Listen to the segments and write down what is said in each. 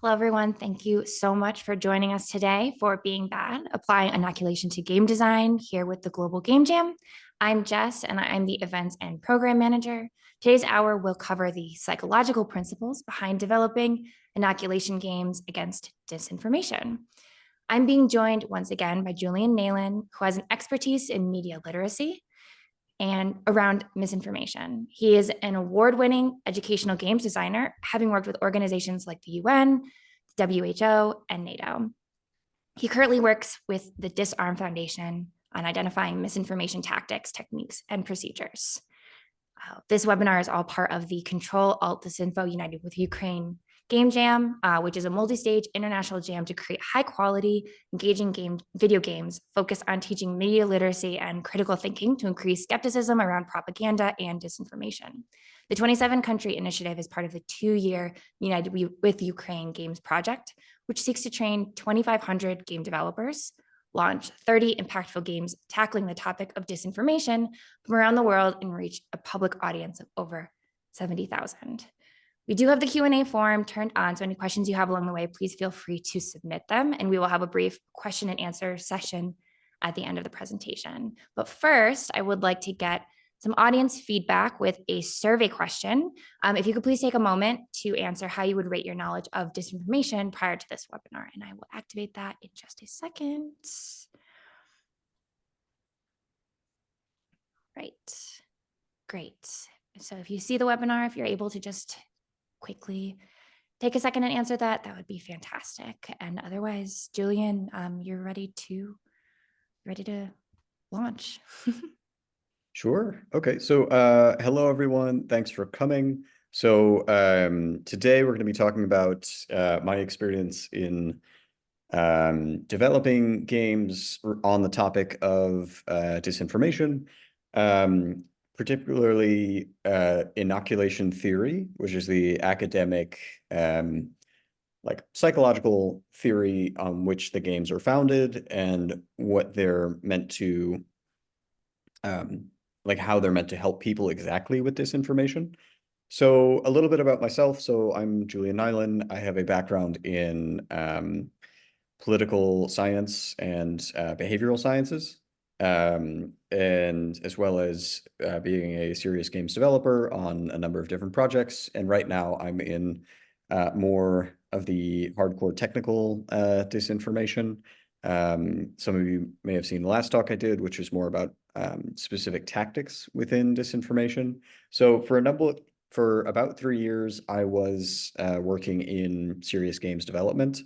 Hello, everyone. Thank you so much for joining us today for Being Bad, applying inoculation to game design here with the Global Game Jam. I'm Jess, and I'm the events and program manager. Today's hour will cover the psychological principles behind developing inoculation games against disinformation. I'm being joined once again by Julian Neylan, who has an expertise in media literacy and around misinformation. He is an award-winning educational games designer, having worked with organizations like the UN, WHO, and NATO. He currently works with the DISARM Foundation on identifying misinformation tactics, techniques, and procedures. This webinar is all part of the Ctrl+Alt+Disinfo United with Ukraine Game Jam, which is a multi-stage international jam to create high-quality, engaging video games focused on teaching media literacy and critical thinking to increase skepticism around propaganda and disinformation. The 27-country initiative is part of the 2-year United with Ukraine Games project, which seeks to train 2,500 game developers, launch 30 impactful games tackling the topic of disinformation from around the world, and reach a public audience of over 70,000. We do have the Q&A form turned on, so any questions you have along the way, please feel free to submit them, and we will have a brief question and answer session at the end of the presentation. But first, I would like to get some audience feedback with a survey question. If you could please take a moment to answer how you would rate your knowledge of disinformation prior to this webinar, and I will activate that in just a second. Right, great. So if you see the webinar, if you're able to just quickly take a second and answer that, that would be fantastic. And otherwise, Julian, you're ready to launch. Sure. Okay. So hello, everyone. Thanks for coming. So today we're going to be talking about my experience in developing games on the topic of disinformation, particularly inoculation theory, which is the academic like psychological theory on which the games are founded and what they're meant to like how they're meant to help people exactly with disinformation. So a little bit about myself. So I'm Julian Neylan. I have a background in political science and behavioral sciences, and as well as being a serious games developer on a number of different projects. And right now I'm in more of the hardcore technical disinformation. Some of you may have seen the last talk I did, which was more about specific tactics within disinformation. So for about 3 years, I was working in serious games development.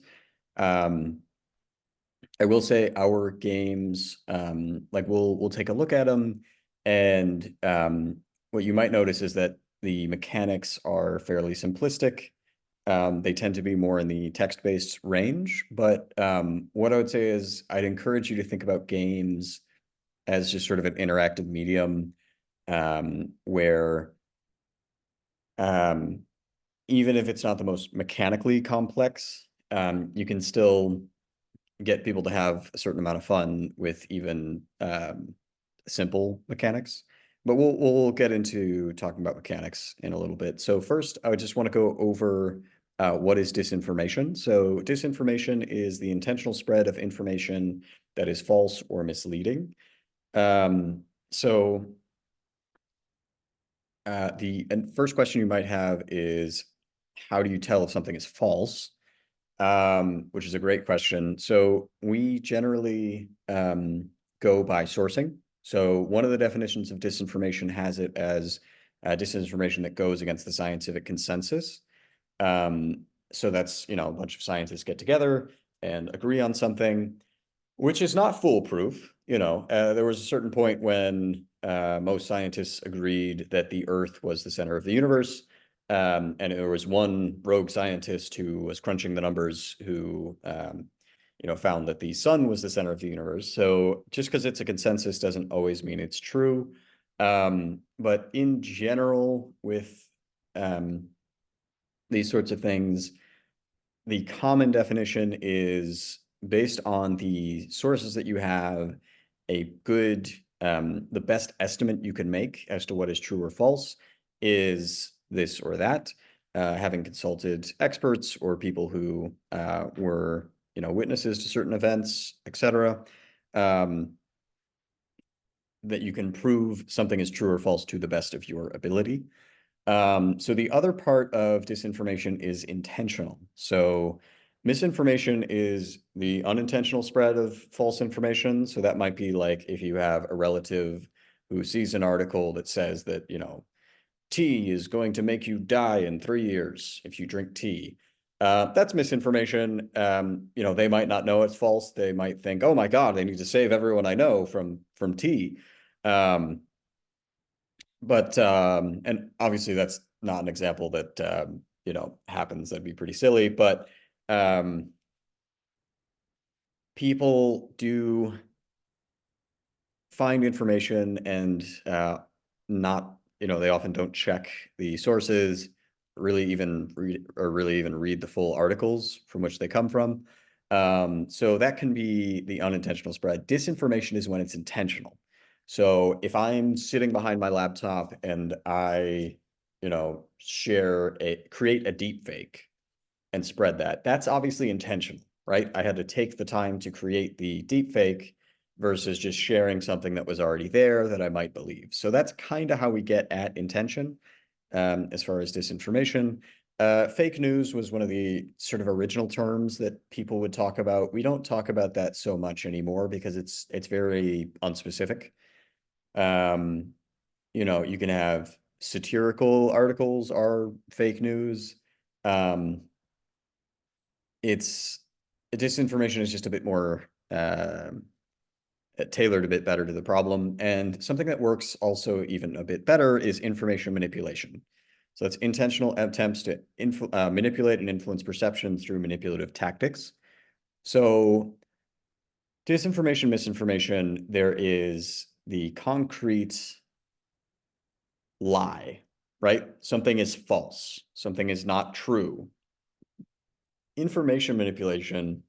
I will say our games, like we'll take a look at them, and what you might notice is that the mechanics are fairly simplistic. They tend to be more in the text-based range, but what I would say is I'd encourage you to think about games as just sort of an interactive medium, where even if it's not the most mechanically complex, you can still get people to have a certain amount of fun with even simple mechanics. But we'll get into talking about mechanics in a little bit. So first, I would just want to go over what is disinformation. So disinformation is the intentional spread of information that is false or misleading. So the first question you might have is, how do you tell if something is false? Which is a great question. So we generally go by sourcing. So one of the definitions of disinformation has it as disinformation that goes against the scientific consensus. So that's, a bunch of scientists get together and agree on something, which is not foolproof. There was a certain point when most scientists agreed that the Earth was the center of the universe. And there was one rogue scientist who was crunching the numbers who, found that the sun was the center of the universe. So just because it's a consensus doesn't always mean it's true. But in general, with these sorts of things, the common definition is based on the sources that you have, the best estimate you can make as to what is true or false is this or that. having consulted experts or people who were, witnesses to certain events, etc., that you can prove something is true or false to the best of your ability. So the other part of disinformation is intentional. So misinformation is the unintentional spread of false information. So that might be like if you have a relative who sees an article that says that, tea is going to make you die in 3 years if you drink tea. That's misinformation. They might not know it's false. They might think, oh my God, they need to save everyone I know from tea. And obviously that's not an example that, happens. That'd be pretty silly, but people do find information and not, they often don't check the sources, really even read the full articles from which they come from. So that can be the unintentional spread. Disinformation is when it's intentional. So if I'm sitting behind my laptop and I, create a deep fake and spread that, that's obviously intentional, right? I had to take the time to create the deep fake versus just sharing something that was already there that I might believe. So that's kind of how we get at intention as far as disinformation. Fake news was one of the sort of original terms that people would talk about. We don't talk about that so much anymore because it's very unspecific. You can have satirical articles are fake news. Disinformation is just a bit more tailored a bit better to the problem. And something that works also even a bit better is information manipulation. So that's intentional attempts to manipulate and influence perception through manipulative tactics. So disinformation, misinformation, there is the concrete lie, right? Something is false. Something is not true. Information manipulation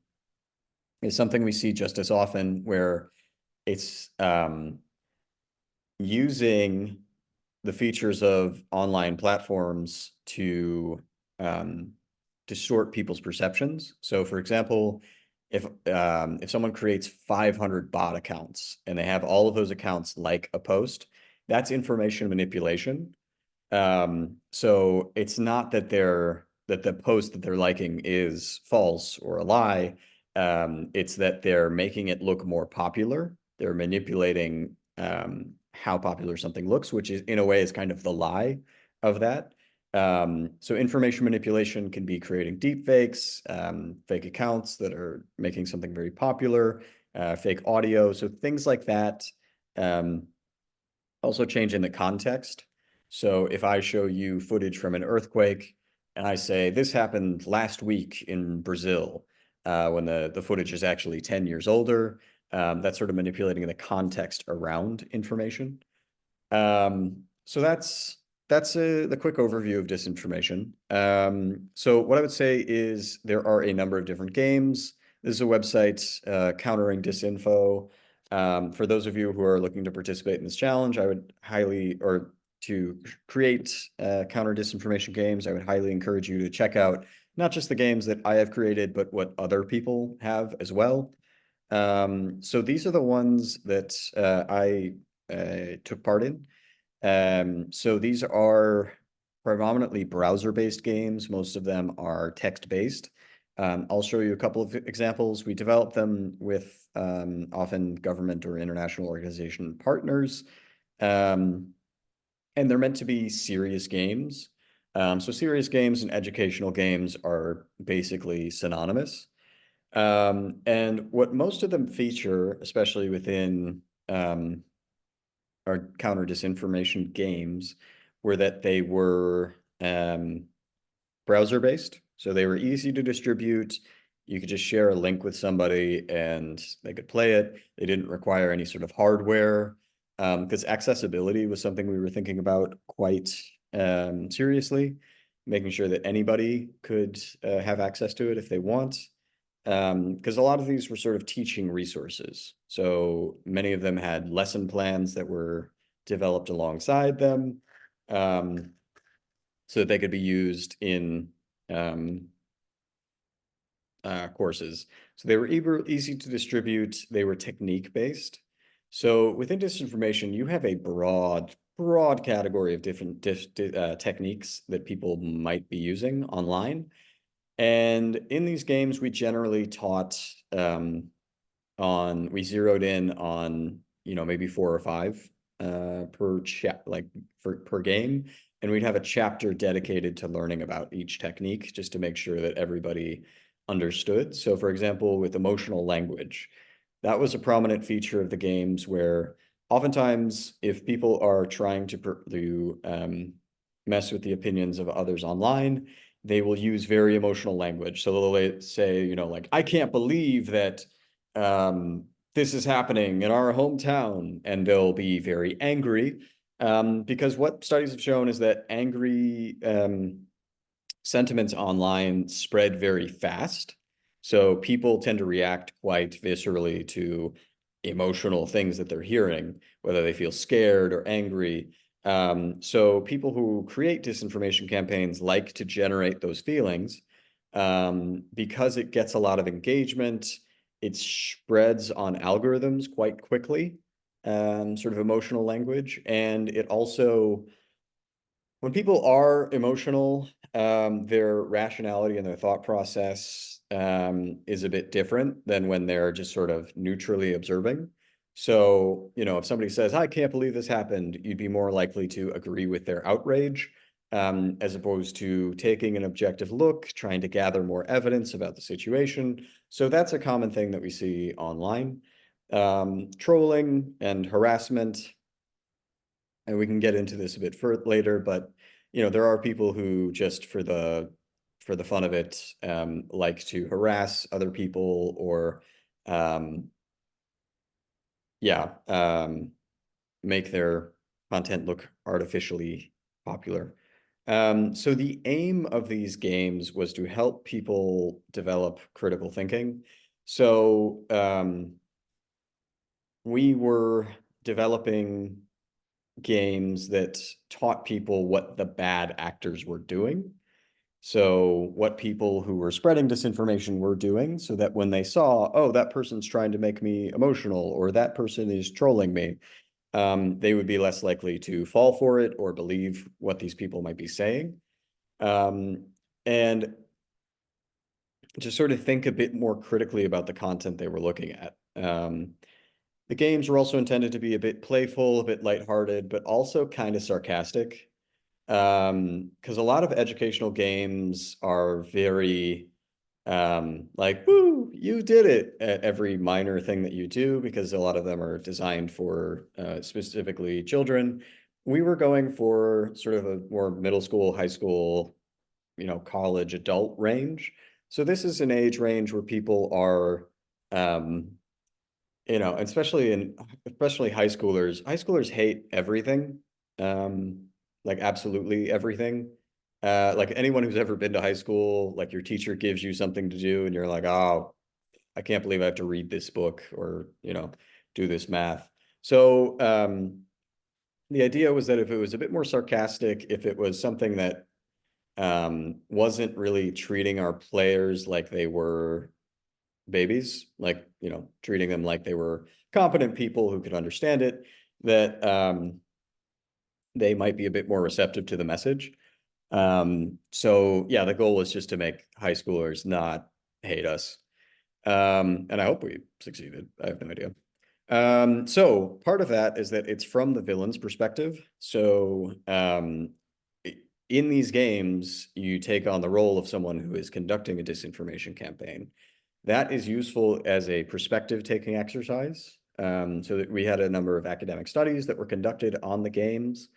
is something we see just as often where it's using the features of online platforms to distort people's perceptions. So for example, if someone creates 500 bot accounts and they have all of those accounts like a post, that's information manipulation. So it's not that the post that they're liking is false or a lie. It's that they're making it look more popular. They're manipulating how popular something looks, which is in a way is kind of the lie of that. So information manipulation can be creating deep fakes, fake accounts that are making something very popular, fake audio. So things like that. Also changing the context. So if I show you footage from an earthquake and I say, this happened last week in Brazil, when the footage is actually 10 years older, that's sort of manipulating the context around information. So that's the quick overview of disinformation. So what I would say is there are a number of different games. This is a website, Countering Disinfo. For those of you who are looking to participate in this challenge, I would or to create counter disinformation games, I would highly encourage you to check out not just the games that I have created, but what other people have as well. So these are the ones that I took part in. So these are predominantly browser-based games. Most of them are text-based. I'll show you a couple of examples. We develop them with often government or international organization partners. And they're meant to be serious games. So serious games and educational games are basically synonymous. And what most of them feature, especially within our counter disinformation games, were that they were browser-based. So they were easy to distribute. You could just share a link with somebody and they could play it. They didn't require any sort of hardware, because accessibility was something we were thinking about quite seriously, making sure that anybody could have access to it if they want. Because a lot of these were sort of teaching resources. So many of them had lesson plans that were developed alongside them. so that they could be used in courses. So they were easy to distribute. They were technique based. So within disinformation, you have a broad category of different techniques that people might be using online. And in these games, we generally taught we zeroed in on, maybe 4 or 5 per per game. And we'd have a chapter dedicated to learning about each technique just to make sure that everybody understood. So for example, with emotional language, that was a prominent feature of the games where oftentimes if people are trying to mess with the opinions of others online, they will use very emotional language. So they'll say, like, I can't believe that this is happening in our hometown, and they'll be very angry because what studies have shown is that angry sentiments online spread very fast. So people tend to react quite viscerally to emotional things that they're hearing, whether they feel scared or angry. So people who create disinformation campaigns like to generate those feelings because it gets a lot of engagement. It spreads on algorithms quite quickly, sort of emotional language. And it also, when people are emotional, their rationality and their thought process is a bit different than when they're just sort of neutrally observing. So, if somebody says, I can't believe this happened, you'd be more likely to agree with their outrage, as opposed to taking an objective look, trying to gather more evidence about the situation. So that's a common thing that we see online. Trolling and harassment, and we can get into this a bit further later, but there are people who just for the fun of it like to harass other people or yeah, make their content look artificially popular. So the aim of these games was to help people develop critical thinking. So we were developing games that taught people what the bad actors were doing. So what people who were spreading disinformation were doing, so that when they saw, oh, that person's trying to make me emotional, or that person is trolling me, they would be less likely to fall for it or believe what these people might be saying. And to sort of think a bit more critically about the content they were looking at. The games were also intended to be a bit playful, a bit lighthearted, but also kind of sarcastic. Because a lot of educational games are very like, woo, you did it at every minor thing that you do, because a lot of them are designed for specifically children. We were going for sort of a more middle school, high school, college, adult range. So this is an age range where people are especially high schoolers. High schoolers hate everything, like absolutely everything. Like anyone who's ever been to high school, like your teacher gives you something to do and you're like, oh, I can't believe I have to read this book or, do this math. So the idea was that if it was a bit more sarcastic, if it was something that wasn't really treating our players like they were babies, like, treating them like they were competent people who could understand it, that they might be a bit more receptive to the message. So yeah, the goal was just to make high schoolers not hate us. And I hope we succeeded. I have no idea. So part of that is that it's from the villain's perspective. So in these games, you take on the role of someone who is conducting a disinformation campaign. That is useful as a perspective-taking exercise. So that we had a number of academic studies that were conducted on the games,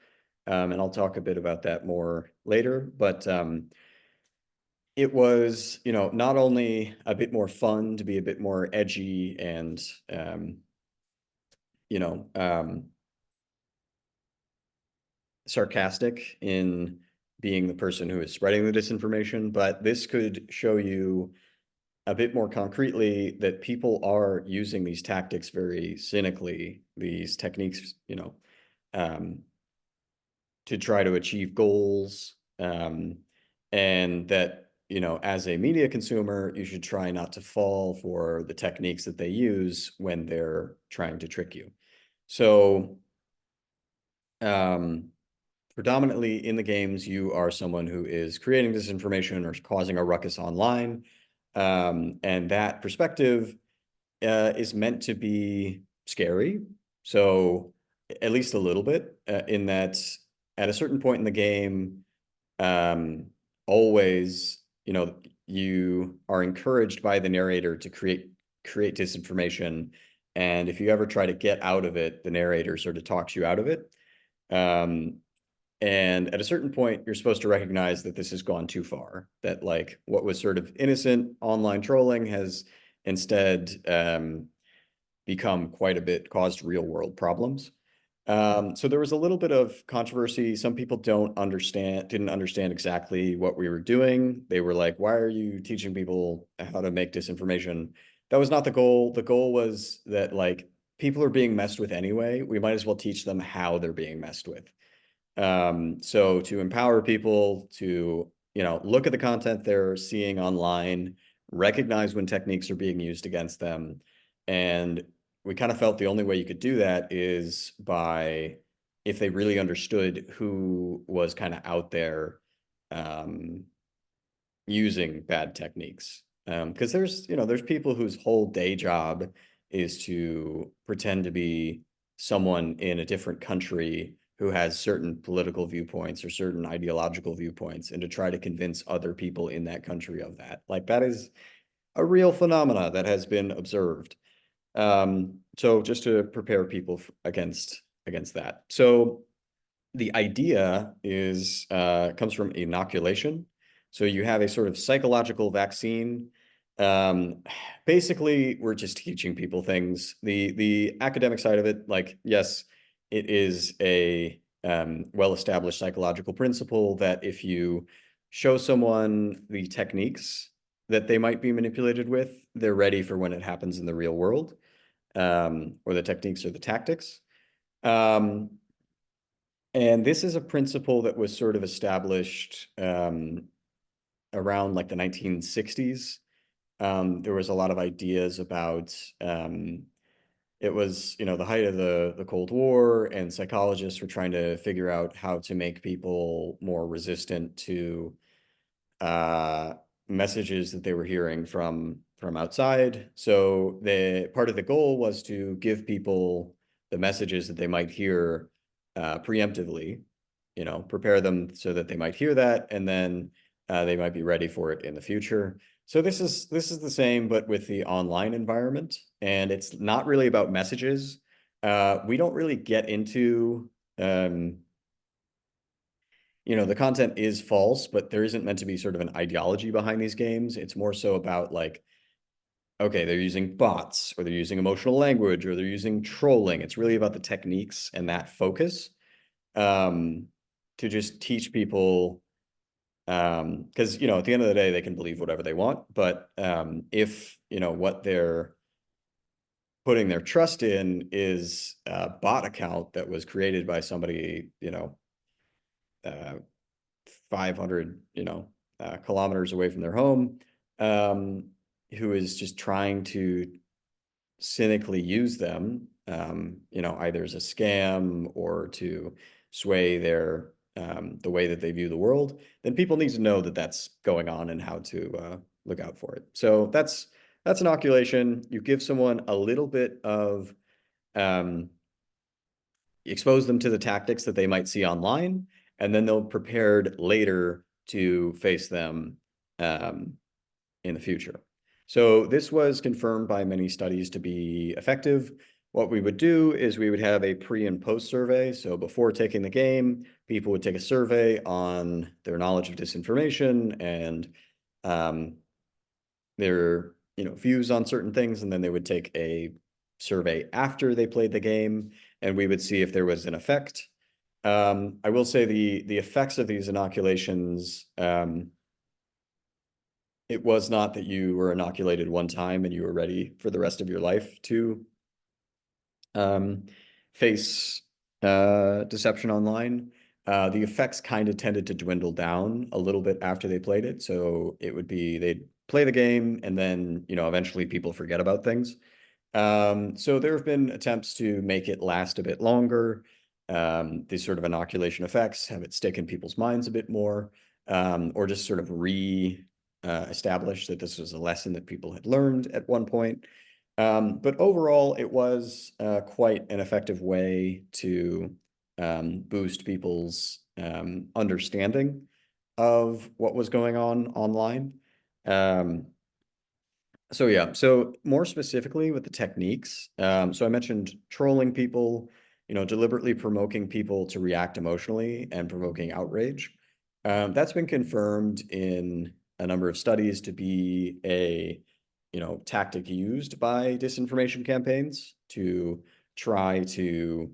and I'll talk a bit about that more later. But it was, not only a bit more fun to be a bit more edgy and, you know, sarcastic in being the person who is spreading the disinformation, but this could show you a bit more concretely that people are using these tactics very cynically, these techniques, to try to achieve goals. And that, as a media consumer, you should try not to fall for the techniques that they use when they're trying to trick you. So, predominantly in the games, you are someone who is creating disinformation or causing a ruckus online. And that perspective is meant to be scary. So at least a little bit, in that at a certain point in the game, always, you are encouraged by the narrator to create disinformation. And if you ever try to get out of it, the narrator sort of talks you out of it. And at a certain point, you're supposed to recognize that this has gone too far, that like what was sort of innocent online trolling has instead become quite a bit, caused real world problems. So there was a little bit of controversy. Some people didn't understand exactly what we were doing. They were like, why are you teaching people how to make disinformation? That was not the goal. The goal was that like people are being messed with anyway. We might as well teach them how they're being messed with. So to empower people to, look at the content they're seeing online, recognize when techniques are being used against them. And we kind of felt the only way you could do that is by, if they really understood who was kind of out there using bad techniques. Because there's people whose whole day job is to pretend to be someone in a different country who has certain political viewpoints or certain ideological viewpoints, and to try to convince other people in that country of that. Like that is a real phenomena that has been observed. So just to prepare people against that. So the idea is comes from inoculation. So you have a sort of psychological vaccine. Basically, we're just teaching people things. The academic side of it, like, yes, it is a well-established psychological principle that if you show someone the techniques that they might be manipulated with, they're ready for when it happens in the real world, or the techniques or the tactics. And this is a principle that was sort of established around like the 1960s. There was a lot of ideas about it was, the height of the Cold War, and psychologists were trying to figure out how to make people more resistant to messages that they were hearing from outside. So the part of the goal was to give people the messages that they might hear preemptively, prepare them so that they might hear that, and then they might be ready for it in the future. So this is the same, but with the online environment, and it's not really about messages. We don't really get into, the content is false, but there isn't meant to be sort of an ideology behind these games. It's more so about like, okay, they're using bots, or they're using emotional language, or they're using trolling. It's really about the techniques and that focus, to just teach people, because, at the end of the day, they can believe whatever they want. But if, what they're putting their trust in is a bot account that was created by somebody, 500, kilometers away from their home, who is just trying to cynically use them, either as a scam or to sway their the way that they view the world, then people need to know that that's going on and how to look out for it. So that's inoculation. You give someone a little bit of expose them to the tactics that they might see online, and then they'll be prepared later to face them in the future. So this was confirmed by many studies to be effective. What we would do is we would have a pre and post survey. So before taking the game, people would take a survey on their knowledge of disinformation and their views on certain things, and then they would take a survey after they played the game, and we would see if there was an effect. I will say the effects of these inoculations, it was not that you were inoculated one time and you were ready for the rest of your life to face deception online. the effects kind of tended to dwindle down a little bit after they played it. So it would be they'd play the game and then, eventually people forget about things. So there have been attempts to make it last a bit longer. These sort of inoculation effects have it stick in people's minds a bit more, or just sort of establish that this was a lesson that people had learned at one point. But overall, it was quite an effective way to boost people's understanding of what was going on online. So yeah, so more specifically with the techniques, so I mentioned trolling people, deliberately provoking people to react emotionally and provoking outrage. That's been confirmed in a number of studies to be a, tactic used by disinformation campaigns to try to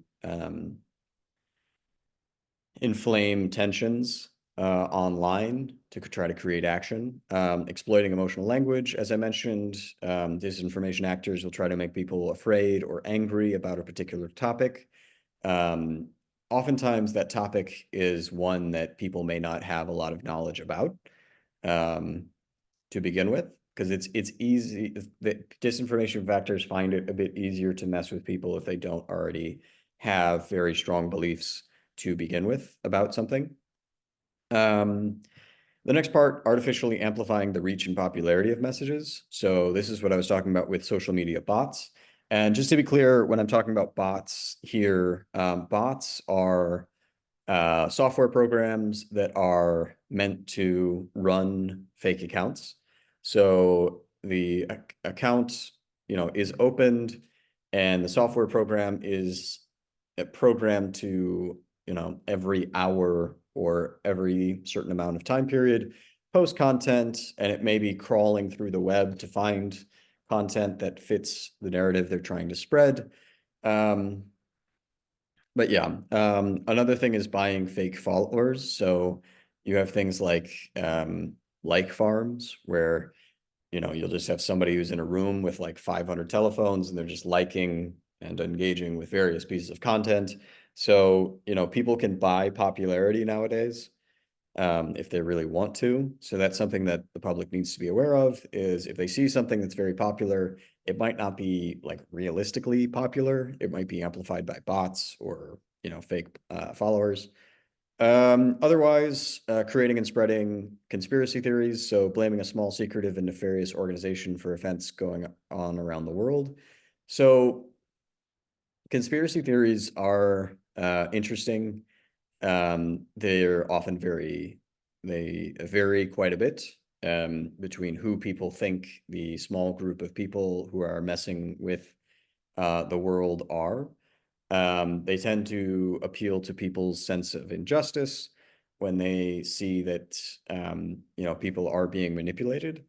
inflame tensions online to try to create action, exploiting emotional language. As I mentioned, disinformation actors will try to make people afraid or angry about a particular topic. Oftentimes that topic is one that people may not have a lot of knowledge about to begin with, because it's easy. The disinformation factors find it a bit easier to mess with people if they don't already have very strong beliefs to begin with about something. The next part, artificially amplifying the reach and popularity of messages. So this is what I was talking about with social media bots. And just to be clear, when I'm talking about bots here, bots are software programs that are meant to run fake accounts. So the account, is opened, and the software program is programmed to, every hour or every certain amount of time period, post content, and it may be crawling through the web to find content that fits the narrative they're trying to spread. But yeah, another thing is buying fake followers. So you have things like farms where, you'll just have somebody who's in a room with like 500 telephones and they're just liking and engaging with various pieces of content. So, people can buy popularity nowadays if they really want to. So that's something that the public needs to be aware of, is if they see something that's very popular, it might not be like realistically popular. It might be amplified by bots or, fake followers. Otherwise, creating and spreading conspiracy theories. So blaming a small, secretive, and nefarious organization for events going on around the world. So conspiracy theories are interesting. They're often they vary quite a bit between who people think the small group of people who are messing with the world are. They tend to appeal to people's sense of injustice when they see that, people are being manipulated.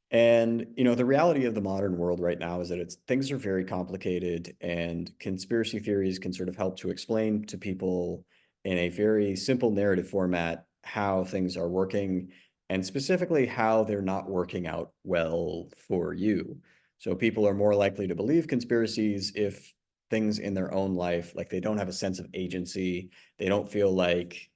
And, the reality of the modern world right now is that things are very complicated, and conspiracy theories can sort of help to explain to people in a very simple narrative format how things are working, and specifically how they're not working out well for you. So people are more likely to believe conspiracies if things in their own life, like they don't have a sense of agency, they don't feel like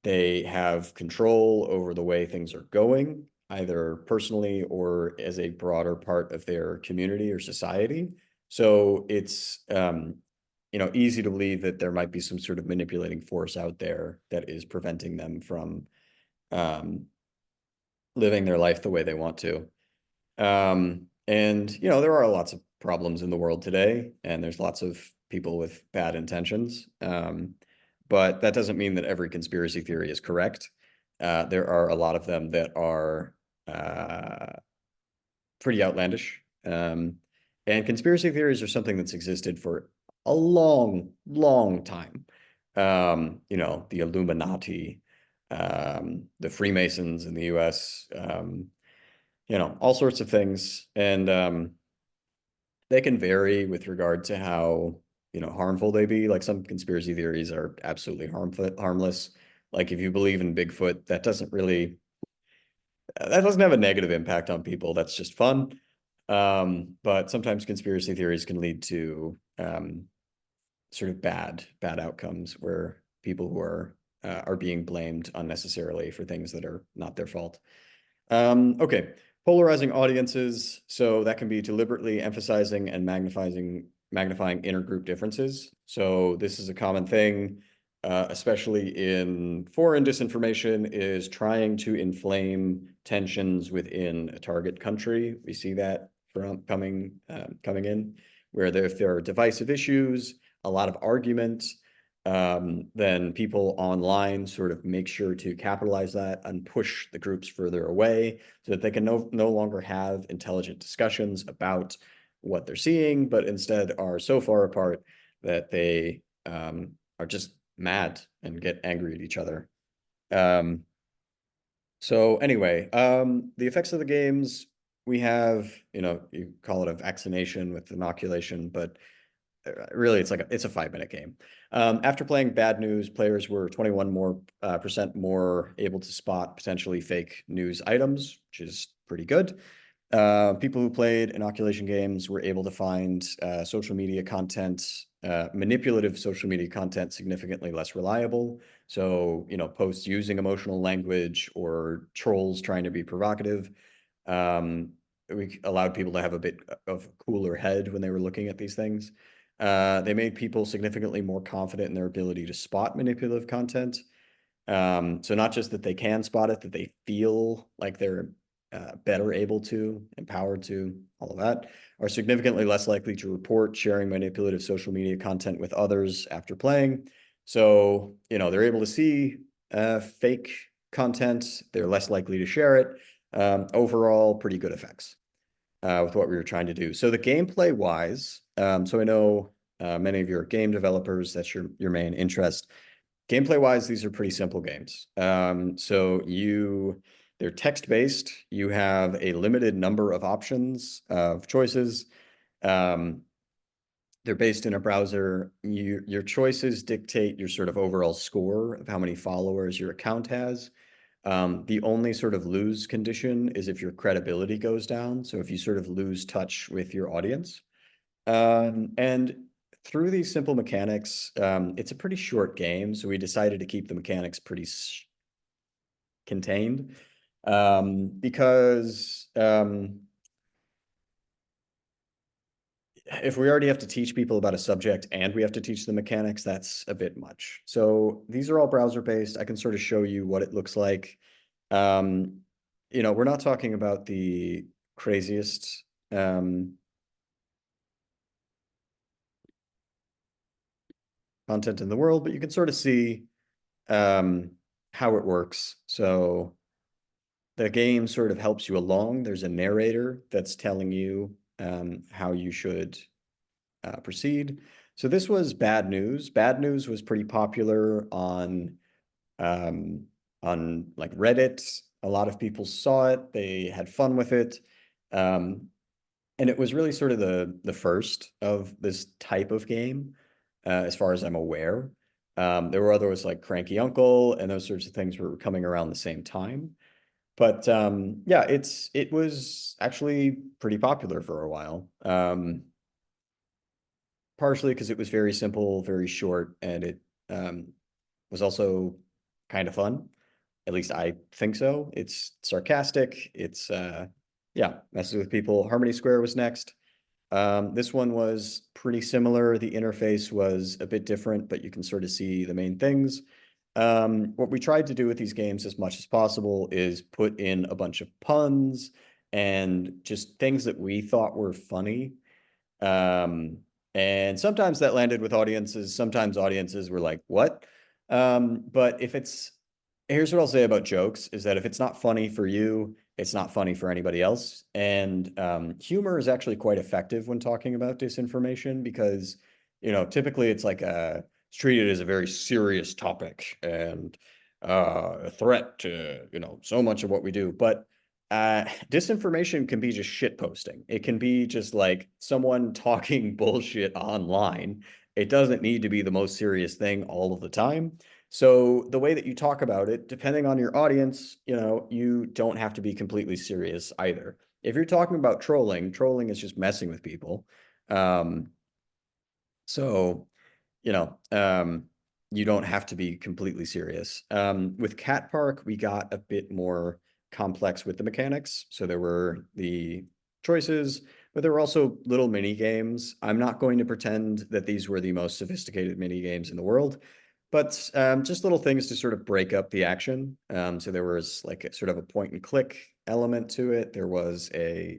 they have control over the way things are going, either personally or as a broader part of their community or society. So it's easy to believe that there might be some sort of manipulating force out there that is preventing them from living their life the way they want to. And there are lots of problems in the world today, and there's lots of people with bad intentions. But that doesn't mean that every conspiracy theory is correct. There are a lot of them that are pretty outlandish. And conspiracy theories are something that's existed for a long, long time. The Illuminati, the Freemasons in the US, all sorts of things. And they can vary with regard to how, harmful they be. Like some conspiracy theories are absolutely harmless. Like if you believe in Bigfoot, that doesn't have a negative impact on people. That's just fun. But sometimes conspiracy theories can lead to sort of bad outcomes where people who are being blamed unnecessarily for things that are not their fault. Okay, polarizing audiences. So that can be deliberately emphasizing and magnifying intergroup differences. So this is a common thing, especially in foreign disinformation, is trying to inflame tensions within a target country. We see that coming in, where if there are divisive issues, a lot of arguments, then people online sort of make sure to capitalize that and push the groups further away so that they can no longer have intelligent discussions about what they're seeing, but instead are so far apart that they are just mad and get angry at each other. So anyway, the effects of the games, we have, you call it a vaccination with inoculation, but really it's a 5-minute game. After playing Bad News, players were 21% more able to spot potentially fake news items, which is pretty good. People who played inoculation games were able to find social media content, manipulative social media content, significantly less reliable. So, posts using emotional language or trolls trying to be provocative. We allowed people to have a bit of cooler head when they were looking at these things. They made people significantly more confident in their ability to spot manipulative content. So not just that they can spot it, that they feel like they're better able to, empowered to, all of that, are significantly less likely to report sharing manipulative social media content with others after playing. So, they're able to see fake content. They're less likely to share it. Overall, pretty good effects with what we were trying to do. So the gameplay wise, so I know many of your game developers, that's your main interest. Gameplay wise, these are pretty simple games. So they're text-based. You have a limited number of options of choices. They're based in a browser. Your choices dictate your sort of overall score of how many followers your account has. The only sort of lose condition is if your credibility goes down. So if you sort of lose touch with your audience. And through these simple mechanics, it's a pretty short game. So we decided to keep the mechanics pretty contained because if we already have to teach people about a subject and we have to teach the mechanics, that's a bit much. So these are all browser-based. I can sort of show you what it looks like. We're not talking about the craziest content in the world, but you can sort of see how it works. So the game sort of helps you along. There's a narrator that's telling you how you should proceed. So this was Bad News. Bad News was pretty popular on like Reddit. A lot of people saw it. They had fun with it. And it was really sort of the first of this type of game, as far as I'm aware. There were others like Cranky Uncle and those sorts of things were coming around the same time. But yeah, it was actually pretty popular for a while. Partially because it was very simple, very short, and it was also kind of fun. At least I think so. It's sarcastic. It's yeah, messes with people. Harmony Square was next. This one was pretty similar. The interface was a bit different, but you can sort of see the main things. What we tried to do with these games as much as possible is put in a bunch of puns and just things that we thought were funny. And sometimes that landed with audiences. Sometimes audiences were like, what? But here's what I'll say about jokes is that if it's not funny for you, it's not funny for anybody else. And humor is actually quite effective when talking about disinformation because, typically it's like it's treated as a very serious topic and a threat to, so much of what we do. But disinformation can be just shit posting. It can be just like someone talking bullshit online. It doesn't need to be the most serious thing all of the time. So the way that you talk about it, depending on your audience, you don't have to be completely serious either. If you're talking about trolling is just messing with people. So, you don't have to be completely serious. With Cat Park, we got a bit more complex with the mechanics. So there were the choices, but there were also little mini games. I'm not going to pretend that these were the most sophisticated mini games in the world, but just little things to sort of break up the action. So there was like a, sort of a point and click element to it. There was a,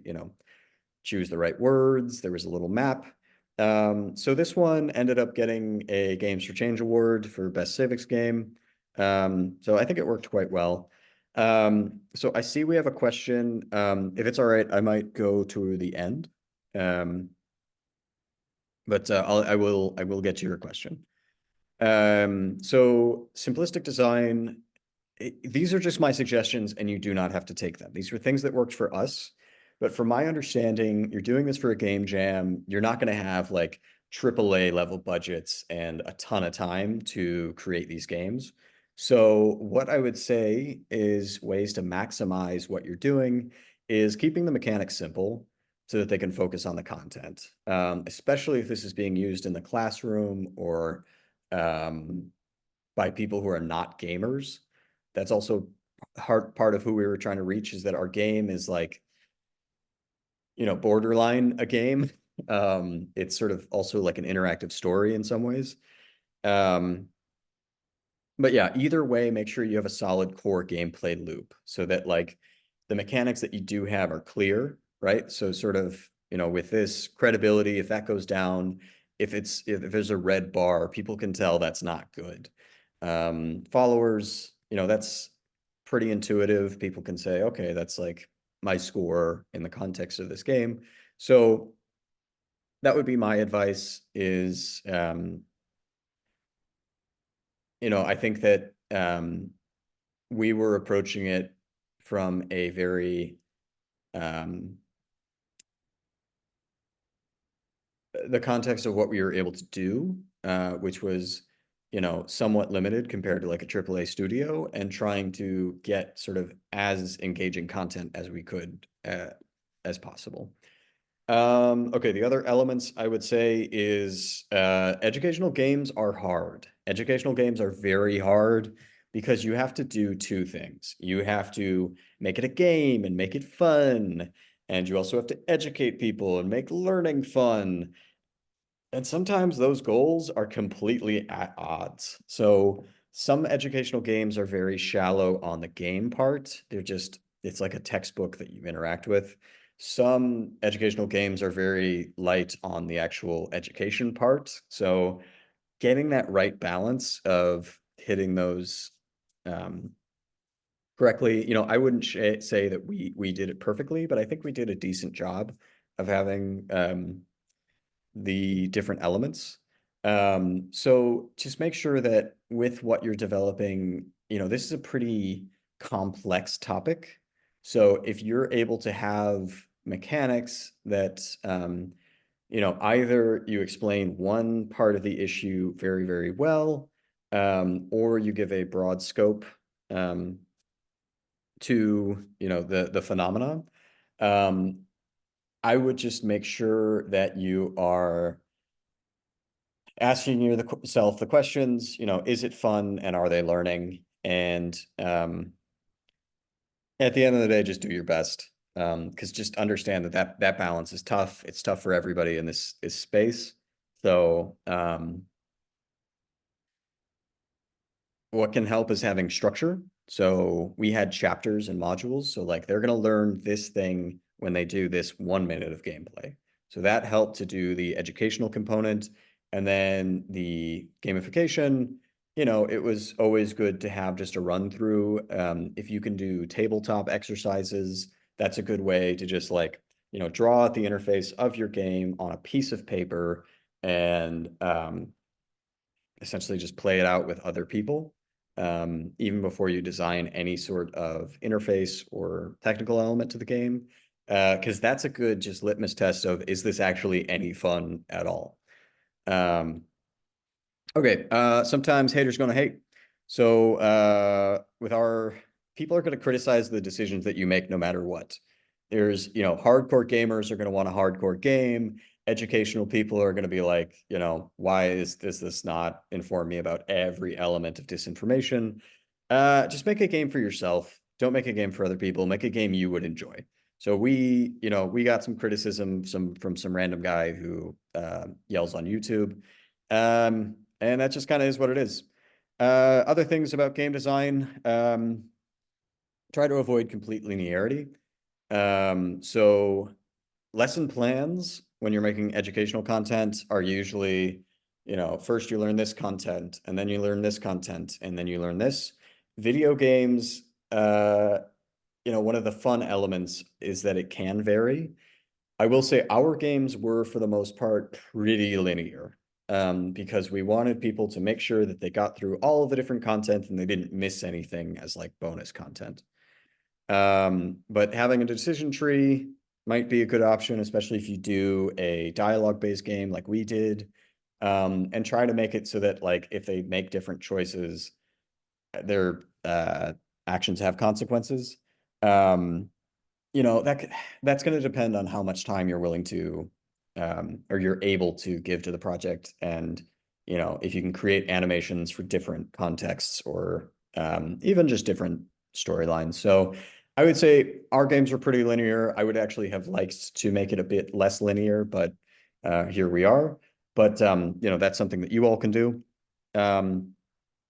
choose the right words. There was a little map. So this one ended up getting a Games for Change award for best civics game. So I think it worked quite well. So I see we have a question. If it's all right, I might go to the end. But I will get to your question. So simplistic design, these are just my suggestions and you do not have to take them. These were things that worked for us. But from my understanding, you're doing this for a game jam. You're not going to have like AAA level budgets and a ton of time to create these games. So what I would say is ways to maximize what you're doing is keeping the mechanics simple so that they can focus on the content, especially if this is being used in the classroom or by people who are not gamers. That's also part of who we were trying to reach, is that our game is like, borderline a game. It's sort of also like an interactive story in some ways. But yeah, either way, make sure you have a solid core gameplay loop so that like the mechanics that you do have are clear, right? So sort of, with this credibility, if that goes down, if there's a red bar, people can tell that's not good. Followers, that's pretty intuitive. People can say, okay, that's like my score in the context of this game. So that would be my advice is, I think that we were approaching it from a very the context of what we were able to do, which was, somewhat limited compared to like a AAA studio, and trying to get sort of as engaging content as we could as possible. Okay, the other elements I would say is educational games are hard. Educational games are very hard because you have to do two things. You have to make it a game and make it fun, and you also have to educate people and make learning fun. And sometimes those goals are completely at odds. So some educational games are very shallow on the game part. It's like a textbook that you interact with. Some educational games are very light on the actual education part. So getting that right balance of hitting those correctly, I wouldn't say that we did it perfectly, but I think we did a decent job of having the different elements. So just make sure that with what you're developing, this is a pretty complex topic. So if you're able to have mechanics that, either you explain one part of the issue very, very well, or you give a broad scope to, the phenomenon. I would just make sure that you are asking yourself the questions, is it fun and are they learning? And at the end of the day, just do your best. Because just understand that balance is tough. It's tough for everybody in this space. So what can help is having structure. So we had chapters and modules. So like they're going to learn this thing when they do this 1 minute of gameplay. So that helped to do the educational component. And then the gamification, it was always good to have just a run through. If you can do tabletop exercises, that's a good way to just like, draw out the interface of your game on a piece of paper and essentially just play it out with other people, even before you design any sort of interface or technical element to the game. Because that's a good just litmus test of, is this actually any fun at all? Okay, sometimes haters gonna hate. So people are gonna criticize the decisions that you make no matter what. There's, hardcore gamers are gonna want a hardcore game. educational people are going to be like, you know, why does this not inform me about every element of disinformation? Just make a game for yourself. Don't make a game for other people. Make a game you would enjoy. So we got some criticism from some random guy who yells on YouTube. And that just kind of is what it is. Other things about game design, try to avoid complete linearity. So lesson plans when you're making educational content are usually, first you learn this content, and then you learn this content, and then you learn this. Video games, one of the fun elements is that it can vary. I will say our games were, for the most part, pretty linear, because we wanted people to make sure that they got through all of the different content and they didn't miss anything as like bonus content. But having a decision tree might be a good option, especially if you do a dialogue-based game like we did, and try to make it so that like if they make different choices, their actions have consequences. That's going to depend on how much time you're willing to, or you're able to give to the project, and if you can create animations for different contexts or even just different storylines. So I would say our games were pretty linear. I would actually have liked to make it a bit less linear, but here we are. But that's something that you all can do.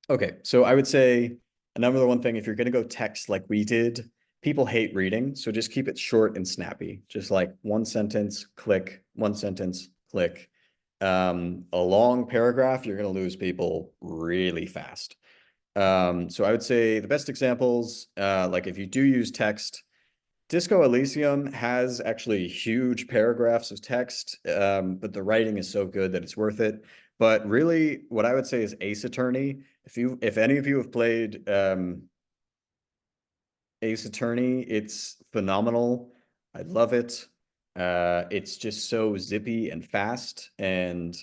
Okay, so I would say another one thing, if you're going to go text like we did, people hate reading, so just keep it short and snappy. Just like one sentence, click, one sentence, click. A long paragraph, you're going to lose people really fast. So I would say the best examples, like if you do use text, Disco Elysium has actually huge paragraphs of text, but the writing is so good that it's worth it. But really, what I would say is Ace Attorney. If any of you have played Ace Attorney, it's phenomenal. I love it. It's just so zippy and fast, and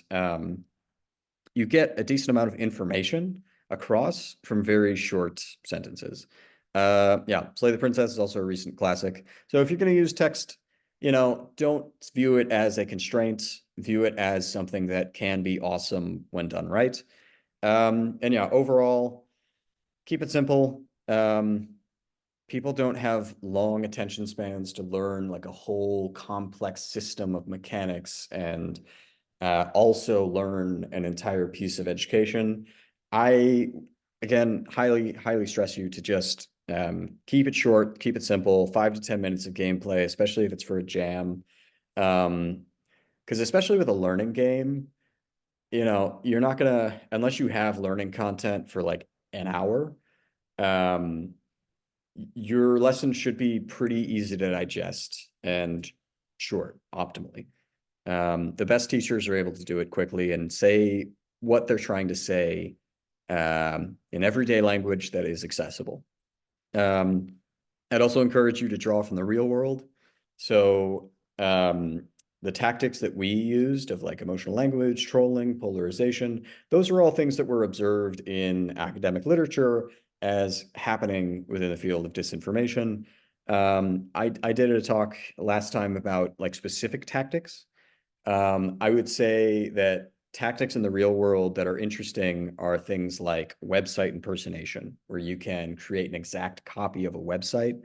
you get a decent amount of information across from very short sentences. Yeah, Slay the Princess is also a recent classic. So if you're going to use text, don't view it as a constraint. View it as something that can be awesome when done right. And yeah, overall, keep it simple. People don't have long attention spans to learn like a whole complex system of mechanics and also learn an entire piece of education. I, again, highly stress you to just keep it short, keep it simple, 5 to 10 minutes of gameplay, especially if it's for a jam. Because especially with a learning game, you're not gonna, unless you have learning content for like an hour, your lesson should be pretty easy to digest and short, optimally. The best teachers are able to do it quickly and say what they're trying to say in everyday language that is accessible. I'd also encourage you to draw from the real world. So the tactics that we used of like emotional language, trolling, polarization, those are all things that were observed in academic literature as happening within the field of disinformation. I did a talk last time about like specific tactics. I would say that tactics in the real world that are interesting are things like website impersonation, where you can create an exact copy of a website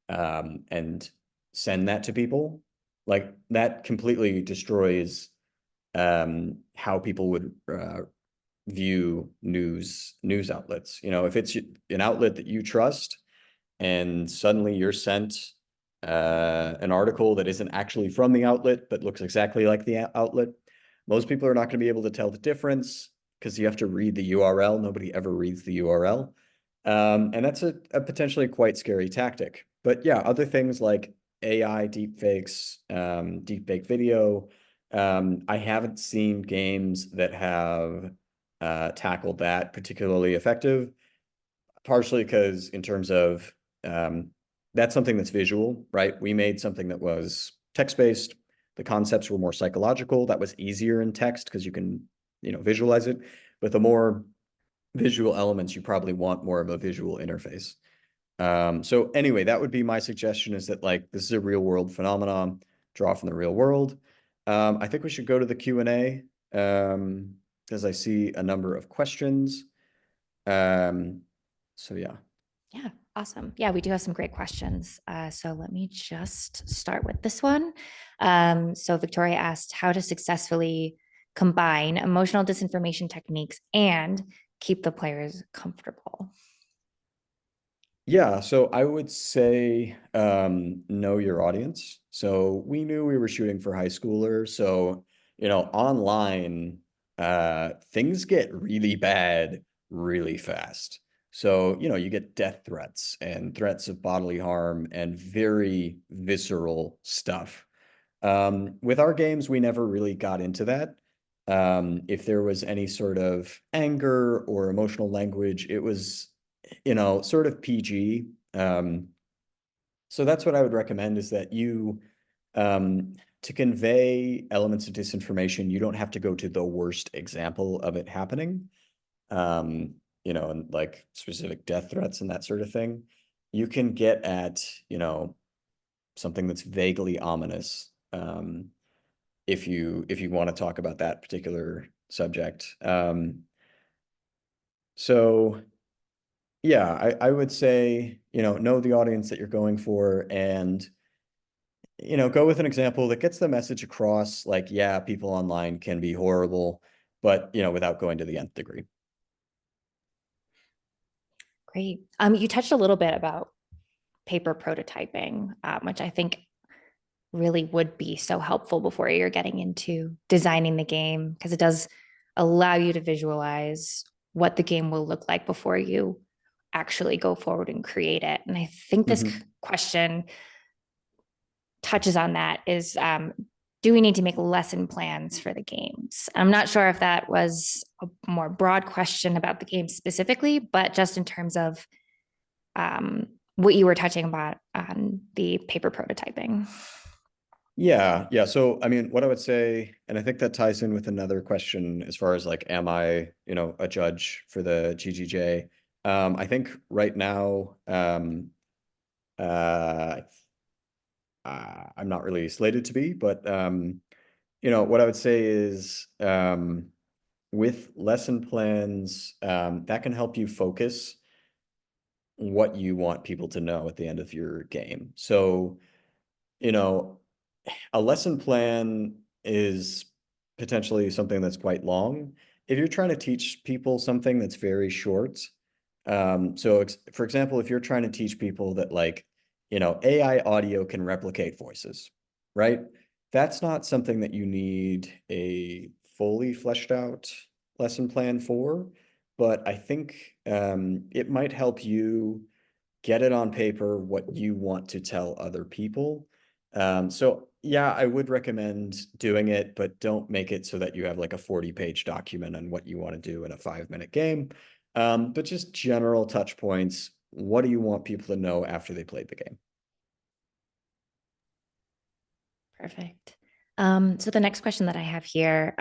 and send that to people. Like that completely destroys how people would view news outlets. If it's an outlet that you trust and suddenly you're sent an article that isn't actually from the outlet but looks exactly like the outlet, most people are not going to be able to tell the difference because you have to read the URL. Nobody ever reads the URL. And that's a potentially quite scary tactic. But yeah, other things like AI deepfakes, deepfake video. I haven't seen games that have tackled that particularly effective, partially because in terms of that's something that's visual, right? We made something that was text-based. The concepts were more psychological. That was easier in text because you can, visualize it. But the more visual elements, you probably want more of a visual interface. So anyway, that would be my suggestion, is that like this is a real world phenomenon, draw from the real world. I think we should go to the Q&A because I see a number of questions. So yeah. Yeah, awesome. Yeah, we do have some great questions. So let me just start with this one. So Victoria asked how to successfully combine emotional disinformation techniques and keep the players comfortable. Yeah, so I would say know your audience. So we knew we were shooting for high schoolers. So, online, things get really bad really fast. So, you get death threats and threats of bodily harm and very visceral stuff. With our games, we never really got into that. If there was any sort of anger or emotional language, it was, sort of PG. So that's what I would recommend is that to convey elements of disinformation, you don't have to go to the worst example of it happening, and like specific death threats and that sort of thing. You can get at, something that's vaguely ominous, if you want to talk about that particular subject. So yeah, I would say, know the audience that you're going for and, go with an example that gets the message across, like, yeah, people online can be horrible, but, without going to the nth degree. Great. You touched a little bit about paper prototyping, which I think really would be so helpful before you're getting into designing the game, because it does allow you to visualize what the game will look like before you actually go forward and create it. And I think this question touches on that is, do we need to make lesson plans for the games? I'm not sure if that was a more broad question about the game specifically, but just in terms of what you were touching about on the paper prototyping. Yeah, yeah. So, I mean, what I would say, and I think that ties in with another question as far as like, am I, a judge for the GGJ? I think right now, uh, I'm not really slated to be, but what I would say is, with lesson plans, that can help you focus what you want people to know at the end of your game. So, you know, a lesson plan is potentially something that's quite long. If you're trying to teach people something that's very short, for example, if you're trying to teach people that like, AI audio can replicate voices, right? That's not something that you need a fully fleshed out lesson plan for, but I think it might help you get it on paper what you want to tell other people. So yeah, I would recommend doing it, but don't make it so that you have like a 40-page document on what you want to do in a 5-minute game. But just general touch points. What do you want people to know after they played the game? Perfect. So the next question that I have here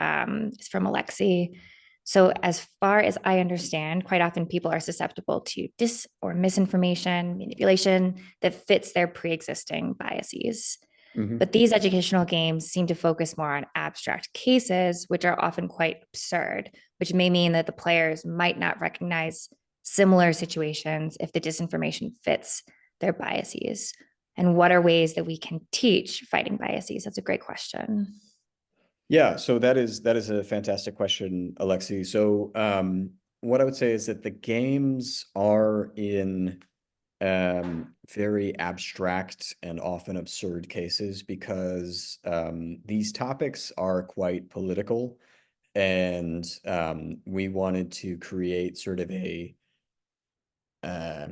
is from Alexi. So as far as I understand, quite often people are susceptible to dis or misinformation, manipulation that fits their pre-existing biases. Mhm. But these educational games seem to focus more on abstract cases, which are often quite absurd, which may mean that the players might not recognize similar situations if the disinformation fits their biases. And what are ways that we can teach fighting biases? That's a great question. Yeah, so that is a fantastic question, Alexi. So what I would say is that the games are in very abstract and often absurd cases because these topics are quite political, and we wanted to create sort of a uh,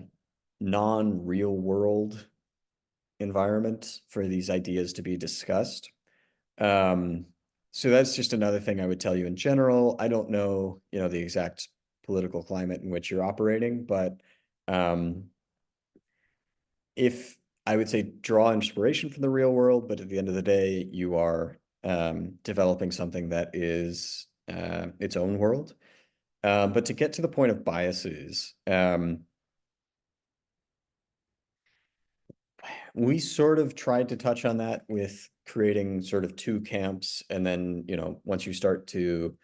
non-real world environment for these ideas to be discussed. Um, so that's just another thing I would tell you in general. I don't know, the exact political climate in which you're operating, but um, if I would say draw inspiration from the real world, but at the end of the day, you are developing something that is its own world. But to get to the point of biases, We sort of tried to touch on that with creating sort of two camps. And then, once you start to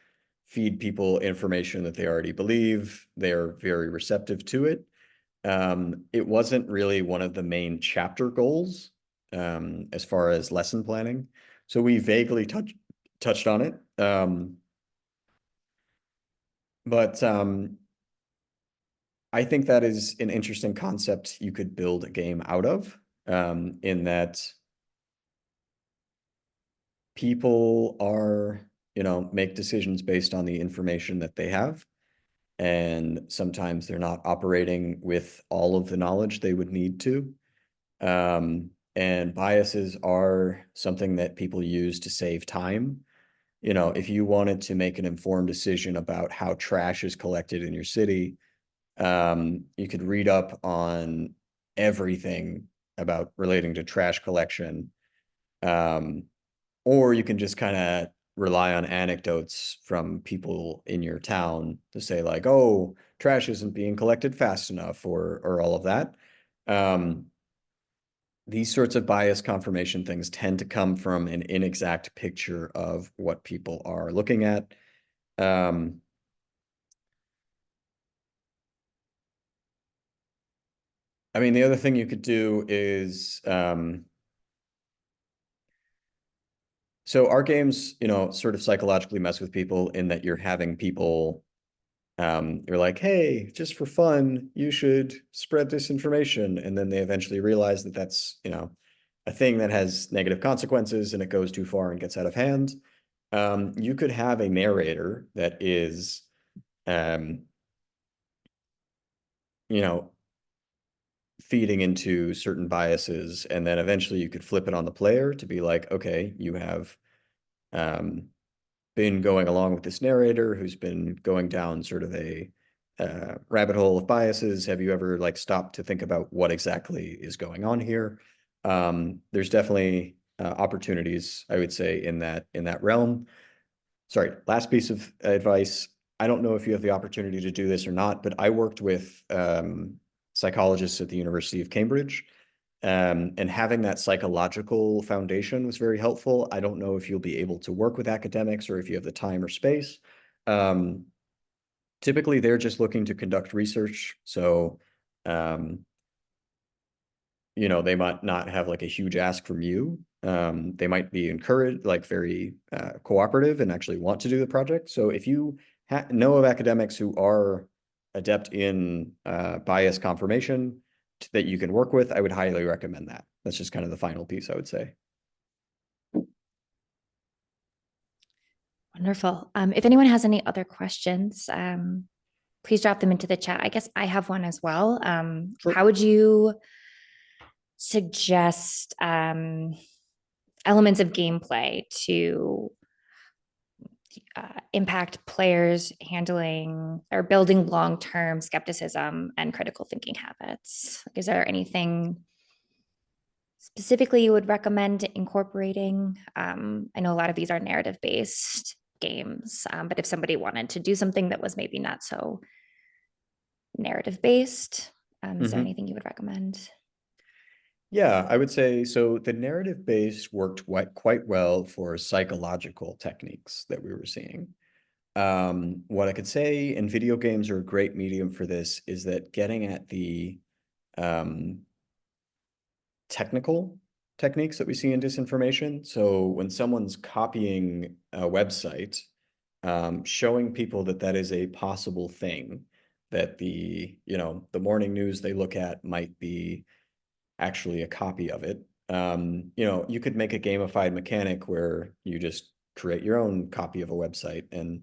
feed people information that they already believe, they're very receptive to it. It wasn't really one of the main chapter goals, as far as lesson planning. So we vaguely touched on it. But I think that is an interesting concept you could build a game out of, in that people are, make decisions based on the information that they have. And sometimes they're not operating with all of the knowledge they would need to. And biases are something that people use to save time. If you wanted to make an informed decision about how trash is collected in your city, you could read up on everything about relating to trash collection. Or you can just kind of rely on anecdotes from people in your town to say like, oh, trash isn't being collected fast enough, or all of that. These sorts of bias confirmation things tend to come from an inexact picture of what people are looking at. I mean, the other thing you could do is, so our games, sort of psychologically mess with people in that you're having people, you're like, hey, just for fun, you should spread this information. And then they eventually realize that that's, a thing that has negative consequences and it goes too far and gets out of hand. You could have a narrator that is, um, you know, feeding into certain biases, and then eventually you could flip it on the player to be like, okay, you have been going along with this narrator who's been going down sort of a rabbit hole of biases. Have you ever like stopped to think about what exactly is going on here? There's definitely opportunities, I would say, in that realm. Sorry, last piece of advice. I don't know if you have the opportunity to do this or not, but I worked with psychologists at the University of Cambridge, and having that psychological foundation was very helpful. I don't know if you'll be able to work with academics or if you have the time or space. Typically, they're just looking to conduct research. So, they might not have like a huge ask from you. They might be encouraged, like very cooperative and actually want to do the project. So if you know of academics who are adept in bias confirmation that you can work with, I would highly recommend that. That's just kind of the final piece, I would say. Wonderful. If anyone has any other questions, please drop them into the chat. I guess I have one as well. Sure. How would you suggest elements of gameplay to impact players handling or building long-term skepticism and critical thinking habits? Is there anything specifically you would recommend incorporating? I know a lot of these are narrative-based games, but if somebody wanted to do something that was maybe not so narrative-based, is there anything you would recommend? Yeah, I would say so. The narrative base worked quite well for psychological techniques that we were seeing. What I could say, and video games are a great medium for this, is that getting at the technical techniques that we see in disinformation. So when someone's copying a website, showing people that that is a possible thing, that the morning news they look at might be actually a copy of it. You could make a gamified mechanic where you just create your own copy of a website, and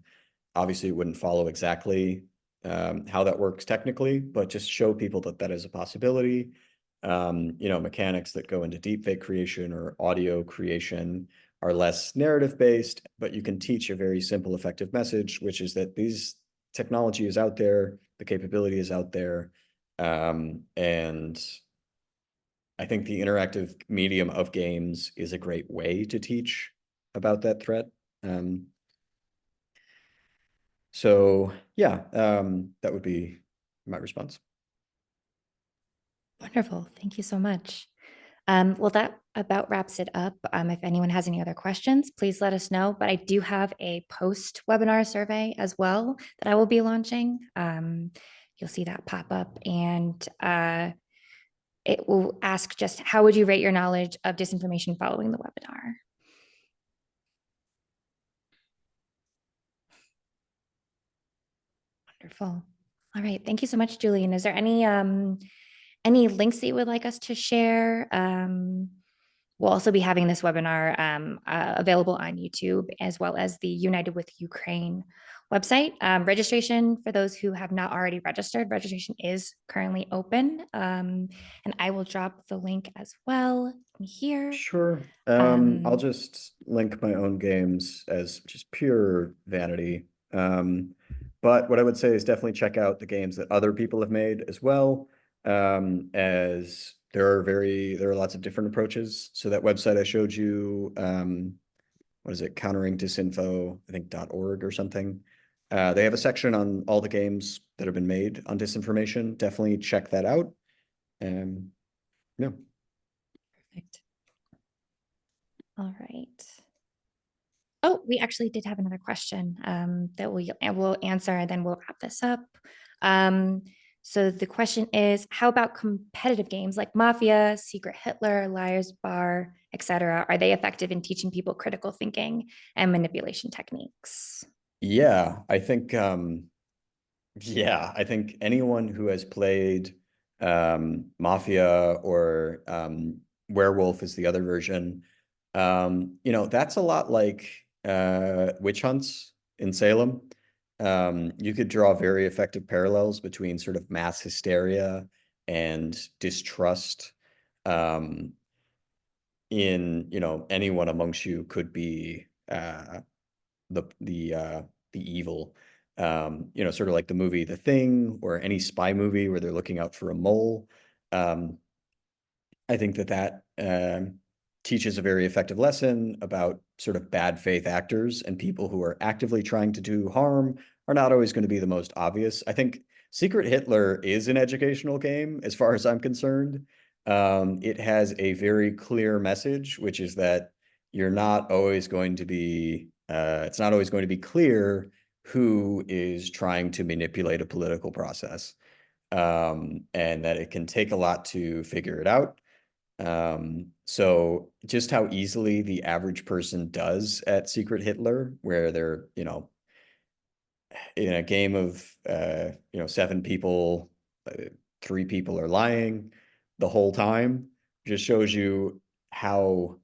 obviously it wouldn't follow exactly how that works technically, but just show people that that is a possibility. Mechanics that go into deepfake creation or audio creation are less narrative based, but you can teach a very simple, effective message, which is that these technology is out there, the capability is out there, and I think the interactive medium of games is a great way to teach about that threat. So yeah, that would be my response. Wonderful. Thank you so much. Well, that about wraps it up. If anyone has any other questions, please let us know. But I do have a post-webinar survey as well that I will be launching. You'll see that pop up, and it will ask just how would you rate your knowledge of disinformation following the webinar? Wonderful. All right. Thank you so much, Julian. Is there any links that you would like us to share? We'll also be having this webinar available on YouTube, as well as the United with Ukraine website. Registration, for those who have not already registered, registration is currently open. And I will drop the link as well here. Sure. I'll just link my own games as just pure vanity. But what I would say is definitely check out the games that other people have made as well, as there are lots of different approaches. So that website I showed you, what is it, Countering Disinfo, I think .org or something. They have a section on all the games that have been made on disinformation. Definitely check that out. Yeah. Perfect. All right. Oh, we actually did have another question that we'll answer, and then we'll wrap this up. So the question is, how about competitive games like Mafia, Secret Hitler, Liar's Bar, etc.? Are they effective in teaching people critical thinking and manipulation techniques? Yeah, I think I think anyone who has played Mafia or Werewolf is the other version. That's a lot like witch hunts in Salem. You could draw very effective parallels between sort of mass hysteria and distrust. Anyone amongst you could be the evil. Sort of like the movie The Thing or any spy movie where they're looking out for a mole. I think that teaches a very effective lesson about sort of bad faith actors, and people who are actively trying to do harm are not always going to be the most obvious. I think Secret Hitler is an educational game as far as I'm concerned. It has a very clear message, which is that you're not always going to be, it's not always going to be clear who is trying to manipulate a political process, and that it can take a lot to figure it out. So just how easily the average person does at Secret Hitler, where they're, in a game of, 7 people, 3 people are lying the whole time, just shows you how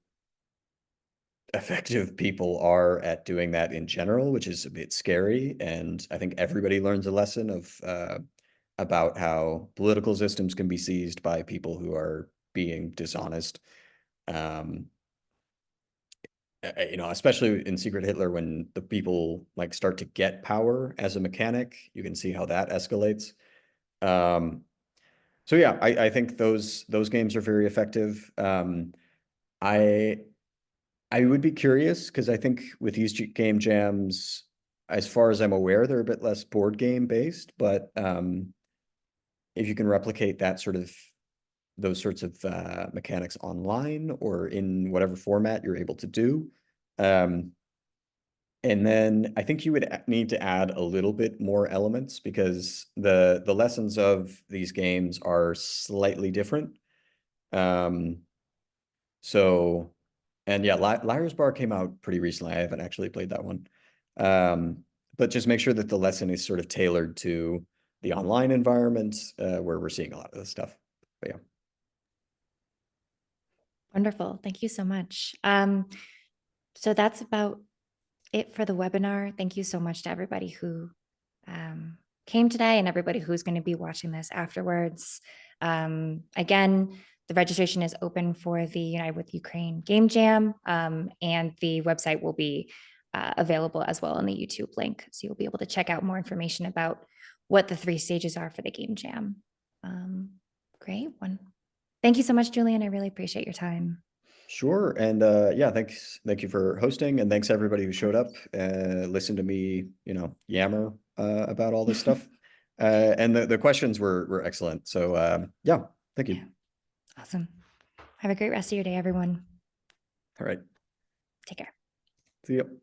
effective people are at doing that in general, which is a bit scary. And I think everybody learns a lesson of about how political systems can be seized by people who are being dishonest. Especially in Secret Hitler, when the people like start to get power as a mechanic, you can see how that escalates. So yeah, I think those games are very effective. I would be curious because I think with these game jams, as far as I'm aware, they're a bit less board game based, but if you can replicate those sorts of mechanics online or in whatever format you're able to do. And then I think you would need to add a little bit more elements, because the lessons of these games are slightly different. So, and yeah, Liar's Bar came out pretty recently. I haven't actually played that one. But just make sure that the lesson is sort of tailored to the online environment where we're seeing a lot of this stuff. But yeah. Wonderful. Thank you so much. So that's about it for the webinar. Thank you so much to everybody who came today and everybody who's going to be watching this afterwards. Again, the registration is open for the United with Ukraine Game Jam, and the website will be available as well on the YouTube link. So you'll be able to check out more information about what the 3 stages are for the Game Jam. Great one. Thank you so much, Julian. I really appreciate your time. Sure. And yeah, thank you for hosting, and thanks everybody who showed up, listened to me, yammer about all this stuff. And the questions were excellent. So yeah, thank you. Yeah. Awesome. Have a great rest of your day, everyone. All right. Take care. See you.